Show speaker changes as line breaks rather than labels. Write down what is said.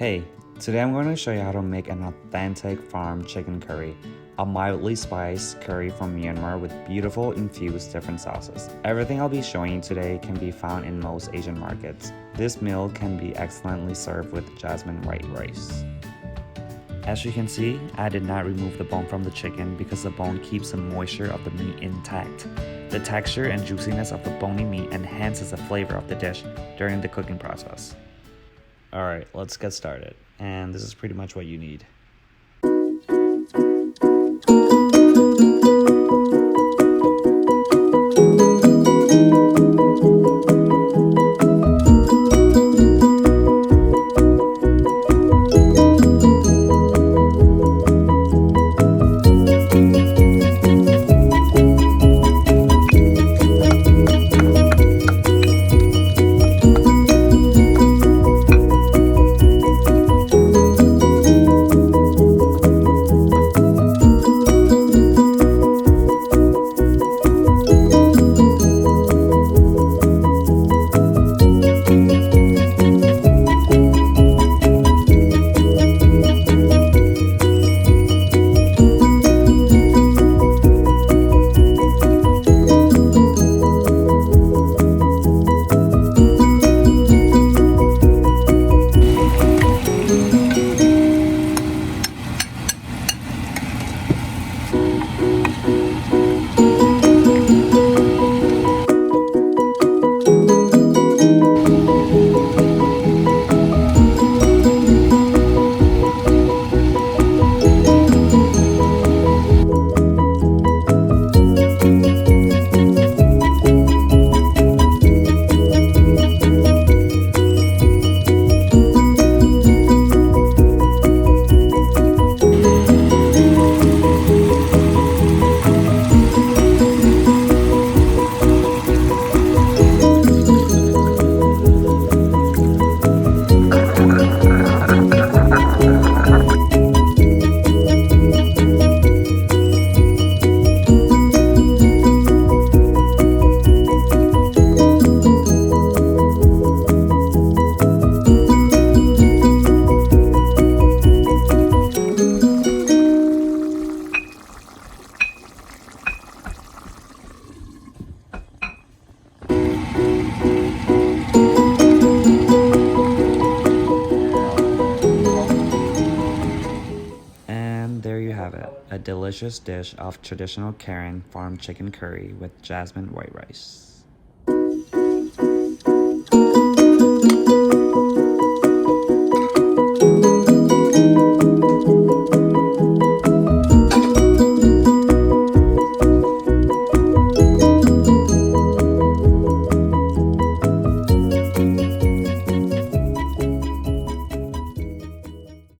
Hey, today I'm going to show you how to make an authentic farm chicken curry, a mildly spiced curry from Myanmar with beautiful infused different sauces. Everything I'll be showing you today can be found in most Asian markets. This meal can be excellently served with jasmine white rice. As you can see, I did not remove the bone from the chicken because the bone keeps the moisture of the meat intact. The texture and juiciness of the bony meat enhances the flavor of the dish during the cooking process. Alright, let's get started. And this is pretty much what you need. And there you have it, a delicious dish of traditional Karen farm chicken curry with jasmine white rice.